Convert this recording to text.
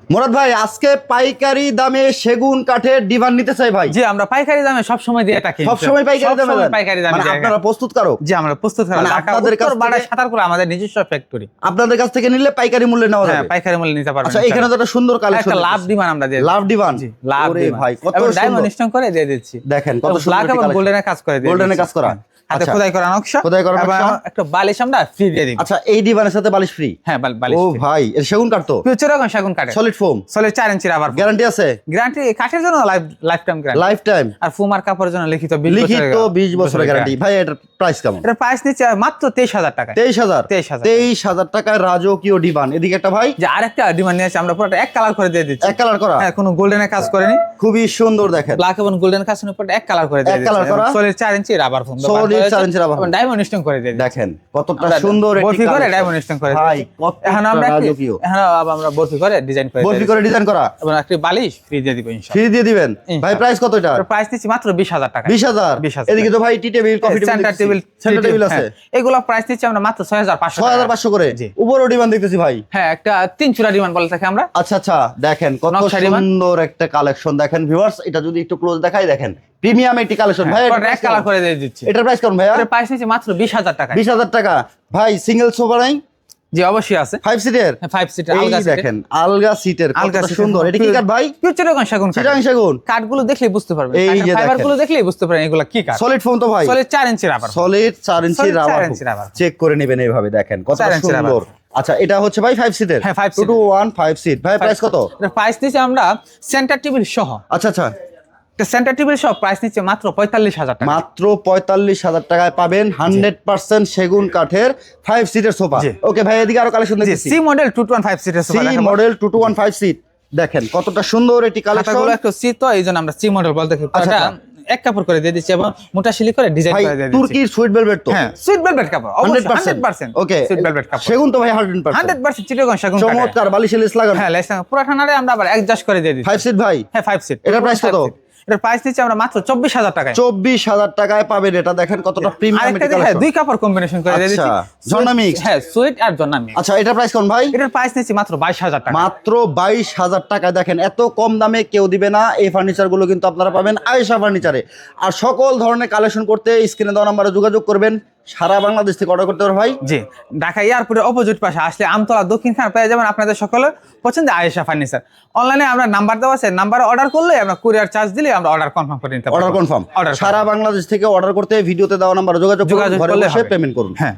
মুরাদ ভাই আজকে পাইকারি দামে সেগুন কাঠের ডিভান নিতে চাই ভাই। জি আমরা পাইকারি দামে সব সময় দিয়ে থাকি। সব সময় পাইকারি দামে দেন? পাইকারি দামে মানে দিয়ে আপনারা প্রস্তুত করো? জি আমরা প্রস্তুত করি। মানে ঢাকা আপনাদের কাছ উত্তর বাড়া থেকে- সাতারকুলা আমাদের নিজস্ব ফ্যাক্টরি। আপনাদের কাছ থেকে নিলে পাইকারি মূল্যে নেওয়া হ্যাঁ যাবে। পাইকারি মূল্যে নিতে পারবেন। আচ্ছা এখানে তো একটা সুন্দর কালেকশন, একটা লাভ ডিমান্ড আমরা দিয়ে লাভ ডিভান। জি লাভ ওরে ডিমান্ড ভাই কত এবং ডায়মন্ড সুন্দর, স্টোন করে দিয়ে দিচ্ছি। দেখেন কত সুন্দর ব্ল্যাক এবং কালেকশন। গোল্ডেনের কাজ করে দিয়ে গোল্ডেনের দিচ্ছি। কাজ করা, হাতে আচ্ছা। খোদাই করা নকশা, খোদাই করা এবং নকশা। একটা বালিশ আমরা ফ্রি দিয়ে দিই। আচ্ছা এই ডিভানের সাথে বালিশ ফ্রি? হ্যাঁ বালিশ ও free। ভাই এর সেগুন কাঠ তো ফিউচার এখন সেগুন কাটে সলিড ফোম, সলিড 4 ইঞ্চি রাবার গ্যারান্টি আছে? গ্যারান্টি কাঠের জন্য life time guarantee, life time, আর ফুমার কাপড়ের জন্য লিখিত 20 বছরের গ্যারান্টি। ভাই এটার প্রাইস কেমন? এটা প্রাইস নিচ্ছে মাত্র 23,000 টাকা। 23,000 23,000 23,000 টাকায় রাজকীয় ডিভান। এদিকে একটা ভাই যে আরেকটা ডিমান্ড নিয়েছে, আমরা পুরোটা এক কালার করে দিয়ে দিচ্ছি। এক কালার করা, হ্যাঁ কোনো গোল্ডেনের কাজ করেনি, খুবই সুন্দর দেখেন। ব্ল্যাক এবং গোল্ডেন কাজের উপর এক কালার করে দিয়ে এক কালার করা। সলিড 4 ইঞ্চি রাবার ফোম, Solid 4 ইঞ্চি rubber foam। ডায়মন্ড স্টোন করে দিয়ে দিচ্ছি। দেখেন কতটা সুন্দর একটি বরফি করে collection। ডায়মন্ড স্টোন করে ভাই দিচ্ছি। কত এখন আমরা রাজকীয়, আমরা বরফি করে ডিজাইন করে বরফি করে ডিজাইন করা, এবং একটা বালিশ ফ্রি দিয়ে দিব ইনশাআল্লাহ। ফ্রি দিয়ে দিবেন। ভাই প্রাইস কত এটা? প্রাইস নিচ্ছি মাত্র 20,000 টাকা। 20,000। 20,000 এদিকে তো ভাই tea table, coffee table, centre table, centre table আছে, এগুলো প্রাইস নিচ্ছি আমরা মাত্র 6,500 টাকা। 6,500 করে। জি। উপরও ডিমান্ড দেখতেছি ভাই। হ্যাঁ একটা 3 চূড়া ডিমান্ড বলে থাকি আমরা। আচ্ছা আচ্ছা দেখেন কত নকশা ডিমান্ড। সুন্দর একটা কালেকশন দেখেন ভিউয়ার্স। এটা যদি একটু ক্লোজ দেখাই দেখেন প্রিমিয়াম একটি কালেকশন ভাই। পুরোটা এক কালার করে দিয়ে দিচ্ছি। এটার প্রাইস কেমন ভাইয়া? এর প্রাইস নিচ্ছি মাত্র 20,000 টাকা। 20,000 টাকা। ভাই সিঙ্গেল সোফা নাই? জি অবশ্যই আছে। 5 সিটের? 5 সিটার এই আলগা দেখেন আলগা সিটের আলগা কত সিটের। সুন্দর। এটা কি কাঠ ভাই? ফিউচার এখন সেগুন কাঠ। চিটাং সেগুন। কাঠগুলো দেখলেই বুঝতে পারবেন, এই যে ফাইবার দেখেন। গুলো দেখলেই বুঝতে পারবেন এগুলো কি কাঠ। সলিড ফোম তো ভাই? সলিড 4 ইঞ্চি রাবার। সলিড 4 ইঞ্চি Solid 4 রাবার ইঞ্চি rubber। চেক করে নেবেন এইভাবে দেখেন কত 4 ইঞ্চি সুন্দর। আচ্ছা এটা হচ্ছে ভাই 5 সিটের? হ্যাঁ, 5 2 to 1 5 সিট। ভাই প্রাইস কত? এর প্রাইস নিচ্ছি আমরা সেন্টার টেবিল সহ, আচ্ছা আচ্ছা সেন্টার টেবিল সহ প্রাইস নিচ্ছে মাত্র 45,000 টাকা। মাত্র 45,000 টাকায় পাবেন 100% সেগুন কাঠের 5 সিটের সোফা। জি। ওকে ভাই এদিকে আরো কালেকশন জি দেখতেছি। সি মডেল 215 সিটের সি মডেল 2 to 1 5 সিট। দেখেন কতটা সুন্দর এটি কালেকশন। খাতাগুলো একটু সি, তো এইজন্য আমরা সি মডেল বলতে থাকি। আচ্ছা, এটা এক কাপড় করে দিয়ে দিচ্ছি এবং মোটা শিলি করে ডিজাইন ভাই করে দিয়ে দিচ্ছি। তুর্কির সুইট ভেলভেট তো? হ্যাঁ সুইট ভেলভেট কাপড়, 100%। ওকে সুইট ভেলভেট কাপড় সেগুন তো ভাই 100%। 100% চিটাগং সেগুন কাঠ। চমৎকার বালিশে লেস লাগানো। হ্যাঁ লেস পুরো ঠান্ডারে আমরা আবার অ্যাডজাস্ট করে দিয়ে দিচ্ছি। 5 সিট ভাই? হ্যাঁ 5 সিট। এটার price কত? এটার প্রাইস নিচ্ছি আমরা মাত্র 24,000 টাকায়। 24,000 টাকায় পাবেন এটা। দেখেন কতটা প্রিমিয়াম আরেকটা এটি হ্যাঁ কালেকশন। দুই কাপড় কম্বিনেশন করে দিয়ে দিচ্ছি। আচ্ছা, জর্না mix। হ্যাঁ সুইট আর জর্না মিক্স। আচ্ছা এটার প্রাইস কোন ভাই? এটার প্রাইস নিচ্ছি মাত্র 22,000 টাকা। মাত্র 22,000 টাকায়। দেখেন এত কম দামে কেউ দিবে না। এই ফার্নিচার গুলো কিন্তু আপনারা পাবেন আয়েশা ফার্নিচারে। আর সকল ধরনের কালেকশন করতে স্ক্রিনে দেওয়া নাম্বারে যোগাযোগ করবেন। সারা বাংলাদেশ থেকে অর্ডার করতে পারবেন ভাই। জি ঢাকা এয়ারপোর্টের অপোজিট পাশে আসলে আমতলা দক্ষিণ খান পেয়ে যাবেন আপনাদের সকলের পছন্দের আয়েশা ফার্নিচার। অনলাইনে আমরা নাম্বার দেওয়া আছে, নাম্বারে অর্ডার করলে আমরা কুরিয়ার চার্জ দিলে আমরা অর্ডার কনফার্ম করে নিতে পারবো। Order confirm. অর্ডার সারা বাংলাদেশ থেকে অর্ডার করতে ভিডিওতে দেওয়া নাম্বারে যোগাযোগ করুন, যোগাযোগ ঘরে করলে বসে হবে। পেমেন্ট করুন। হ্যাঁ